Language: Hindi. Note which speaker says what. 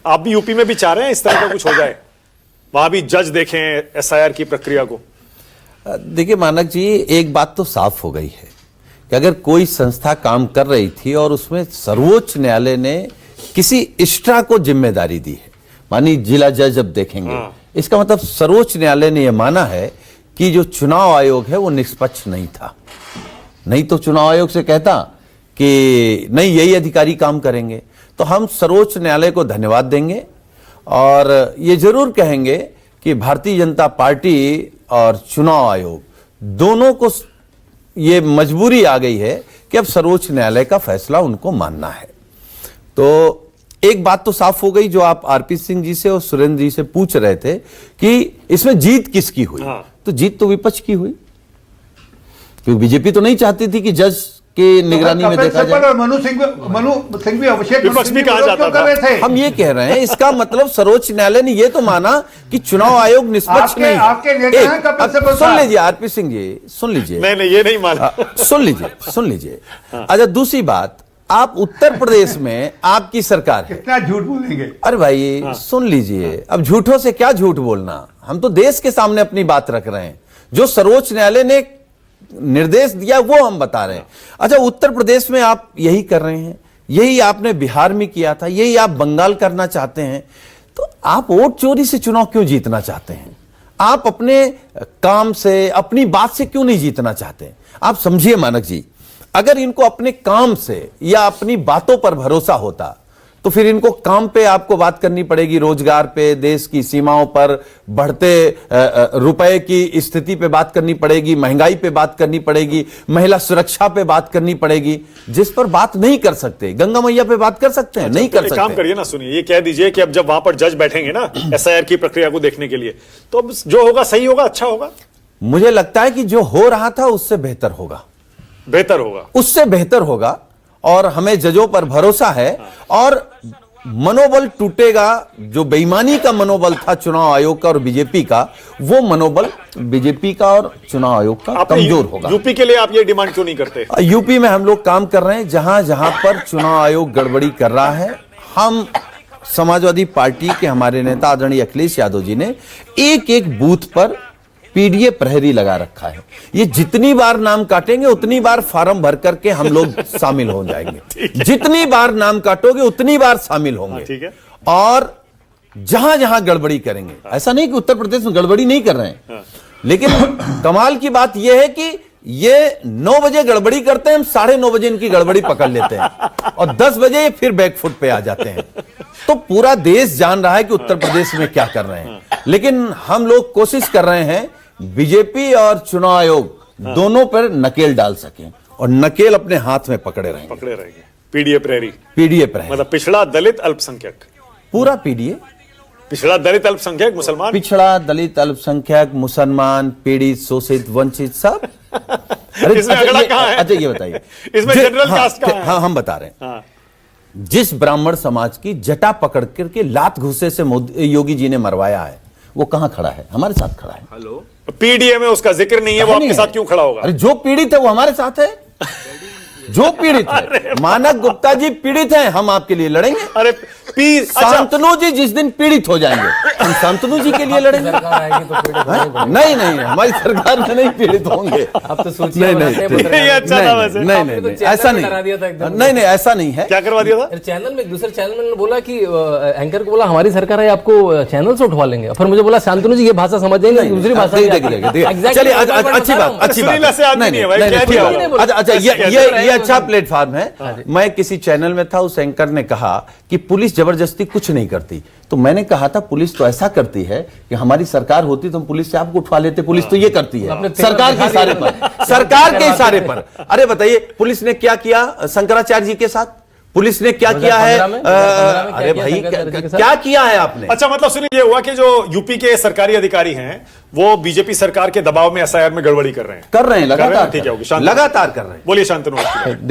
Speaker 1: आप भी यूपी में भी चाह रहे हैं इस तरह का कुछ हो जाए, वहां भी जज देखें एसआईआर की प्रक्रिया को?
Speaker 2: देखिए मानक जी, एक बात तो साफ हो गई है कि अगर कोई संस्था काम कर रही थी और उसमें सर्वोच्च न्यायालय ने किसी एक्स्ट्रा को जिम्मेदारी दी है, मानी जिला जज अब देखेंगे, इसका मतलब सर्वोच्च न्यायालय ने यह माना है कि जो चुनाव आयोग है वो निष्पक्ष नहीं था। नहीं तो चुनाव आयोग से कहता कि नहीं यही अधिकारी काम करेंगे। तो हम सर्वोच्च न्यायालय को धन्यवाद देंगे और ये जरूर कहेंगे कि भारतीय जनता पार्टी और चुनाव आयोग दोनों को ये मजबूरी आ गई है कि अब सर्वोच्च न्यायालय का फैसला उनको मानना है। तो एक बात तो साफ हो गई, जो आप आरपी सिंह जी से और सुरेंद्र जी से पूछ रहे थे कि इसमें जीत किसकी हुई, तो जीत तो विपक्ष की हुई, क्योंकि बीजेपी तो नहीं चाहती थी कि जज की निगरानी में देखा जाए।
Speaker 3: मनु सिंह भी अभिषेक
Speaker 1: विपक्ष भी कहा जाता था।
Speaker 2: हम ये कह रहे हैं, इसका मतलब सर्वोच्च न्यायालय ने ये तो माना कि चुनाव आयोग निष्पक्ष नहीं। सुन लीजिए आरपी सिंह जी, सुन लीजिए।
Speaker 1: नहीं ये नहीं माना।
Speaker 2: सुन लीजिए। अच्छा, दूसरी बात, आप उत्तर प्रदेश में आपकी सरकार है,
Speaker 3: कितना झूठ बोलेंगे?
Speaker 2: अरे भाई सुन लीजिए, अब झूठों से क्या झूठ बोलना, हम तो देश के सामने अपनी बात रख रहे हैं। जो सर्वोच्च न्यायालय ने निर्देश दिया वो हम बता रहे हैं। अच्छा, उत्तर प्रदेश में आप यही कर रहे हैं, यही आपने बिहार में किया था, यही आप बंगाल करना चाहते हैं। तो आप वोट चोरी से चुनाव क्यों जीतना चाहते हैं? आप अपने काम से, अपनी बात से क्यों नहीं जीतना चाहते? आप समझिए मानक जी, अगर इनको अपने काम से या अपनी बातों पर भरोसा होता तो फिर इनको काम पे आपको बात करनी पड़ेगी, रोजगार पे, देश की सीमाओं पर बढ़ते रुपए की स्थिति पे बात करनी पड़ेगी, महंगाई पे बात करनी पड़ेगी, महिला सुरक्षा पे बात करनी पड़ेगी, जिस पर बात नहीं कर सकते। गंगा मैया पे बात कर सकते हैं? नहीं कर सकते।
Speaker 1: काम करिए ना, सुनिए, ये कह दीजिए कि अब जब वहां पर जज बैठेंगे ना एसआईआर की प्रक्रिया को देखने के लिए, तो अब जो होगा सही होगा, अच्छा होगा।
Speaker 2: मुझे लगता है कि जो हो रहा था उससे बेहतर होगा, उससे बेहतर होगा। और हमें जजों पर भरोसा है और मनोबल टूटेगा। जो बेईमानी का मनोबल था चुनाव आयोग का और बीजेपी का, वो मनोबल बीजेपी का और चुनाव आयोग का कमजोर होगा।
Speaker 1: यूपी के लिए आप ये डिमांड क्यों नहीं करते?
Speaker 2: यूपी में हम लोग काम कर रहे हैं, जहां जहां पर चुनाव आयोग गड़बड़ी कर रहा है। हम समाजवादी पार्टी के हमारे नेता आदरणीय अखिलेश यादव जी ने एक एक बूथ पर पीडीए प्रहरी लगा रखा है। ये जितनी बार नाम काटेंगे उतनी बार फार्म भर करके हम लोग शामिल हो जाएंगे। जितनी बार नाम काटोगे उतनी बार शामिल होंगे।
Speaker 1: ठीक है।
Speaker 2: और जहां जहां गड़बड़ी करेंगे, ऐसा नहीं कि उत्तर प्रदेश में गड़बड़ी नहीं कर रहे हैं, लेकिन कमाल की बात यह है कि ये 9 बजे गड़बड़ी करते हैं, हम 9:30 बजे इनकी गड़बड़ी पकड़ लेते हैं और 10 बजे फिर बैकफुट पे आ जाते हैं। तो पूरा देश जान रहा है कि उत्तर प्रदेश में क्या कर रहे हैं, लेकिन हम लोग कोशिश कर रहे हैं बीजेपी और चुनाव आयोग दोनों पर नकेल डाल सकें और नकेल अपने हाथ में पकड़े रहेंगे।
Speaker 1: पीडीए प्रहरी
Speaker 2: मतलब
Speaker 1: पिछड़ा दलित अल्पसंख्यक,
Speaker 2: पूरा पीडीए,
Speaker 1: पिछड़ा दलित अल्पसंख्यक मुसलमान,
Speaker 2: पिछड़ा दलित अल्पसंख्यक मुसलमान, पीड़ित, शोषित, वंचित, सब।
Speaker 1: अरे इसमें अगला कहां है?
Speaker 2: अच्छा ये बताइए,
Speaker 1: इसमें जनरल कास्ट कहां है?
Speaker 2: हाँ हम बता रहे हैं। जिस ब्राह्मण समाज की जटा पकड़ करके लात घुसे से योगी जी ने मरवाया है, वो कहां खड़ा है? हमारे साथ खड़ा है।
Speaker 1: हेलो, पीडीए में उसका जिक्र नहीं है, वो आपके साथ क्यों खड़ा होगा?
Speaker 2: अरे जो पीड़ित है वो हमारे साथ है, जो पीड़ित है। मानक गुप्ता जी पीड़ित हैं, हम आपके लिए लड़ेंगे।
Speaker 1: अरे
Speaker 2: शांतनु जी जिस दिन पीड़ित हो जाएंगे हम शांतनु जी के लिए लड़ेंगे। नहीं हमारी सरकार में नहीं पीड़ित होंगे।
Speaker 4: अब तो सोचिए,
Speaker 2: नहीं ऐसा नहीं, ऐसा नहीं है।
Speaker 1: क्या करवा दिया था?
Speaker 4: चैनल में, दूसरे चैनल में बोला कि एंकर को बोला हमारी सरकार है, आपको चैनल से उठवा लेंगे। फिर मुझे बोला शांतनु जी ये भाषा समझ जाएंगे, दूसरी भाषा।
Speaker 2: चलिए अच्छी बात। अच्छा ये अच्छा प्लेटफॉर्म है। मैं किसी चैनल में था, उस एंकर ने कहा कि पुलिस जबरदस्ती कुछ नहीं करती, तो मैंने कहा था पुलिस तो ऐसा करती है कि हमारी सरकार होती तो हम पुलिस से आपको उठवा लेते। पुलिस तो ये करती है सरकार के इशारे पर, सरकार के इशारे पर। अरे बताइए पुलिस ने क्या किया शंकराचार्य जी के साथ? पुलिस ने क्या किया है? अरे भाई क्या किया है आपने?
Speaker 1: अच्छा, मतलब सुनिए, ये हुआ कि जो यूपी के सरकारी अधिकारी हैं वो बीजेपी सरकार के दबाव में एसआईआर में गड़बड़ी कर रहे हैं
Speaker 2: लगातार।
Speaker 1: ठीक है,
Speaker 2: लगातार कर रहे हैं।
Speaker 1: बोलिए शांतनु।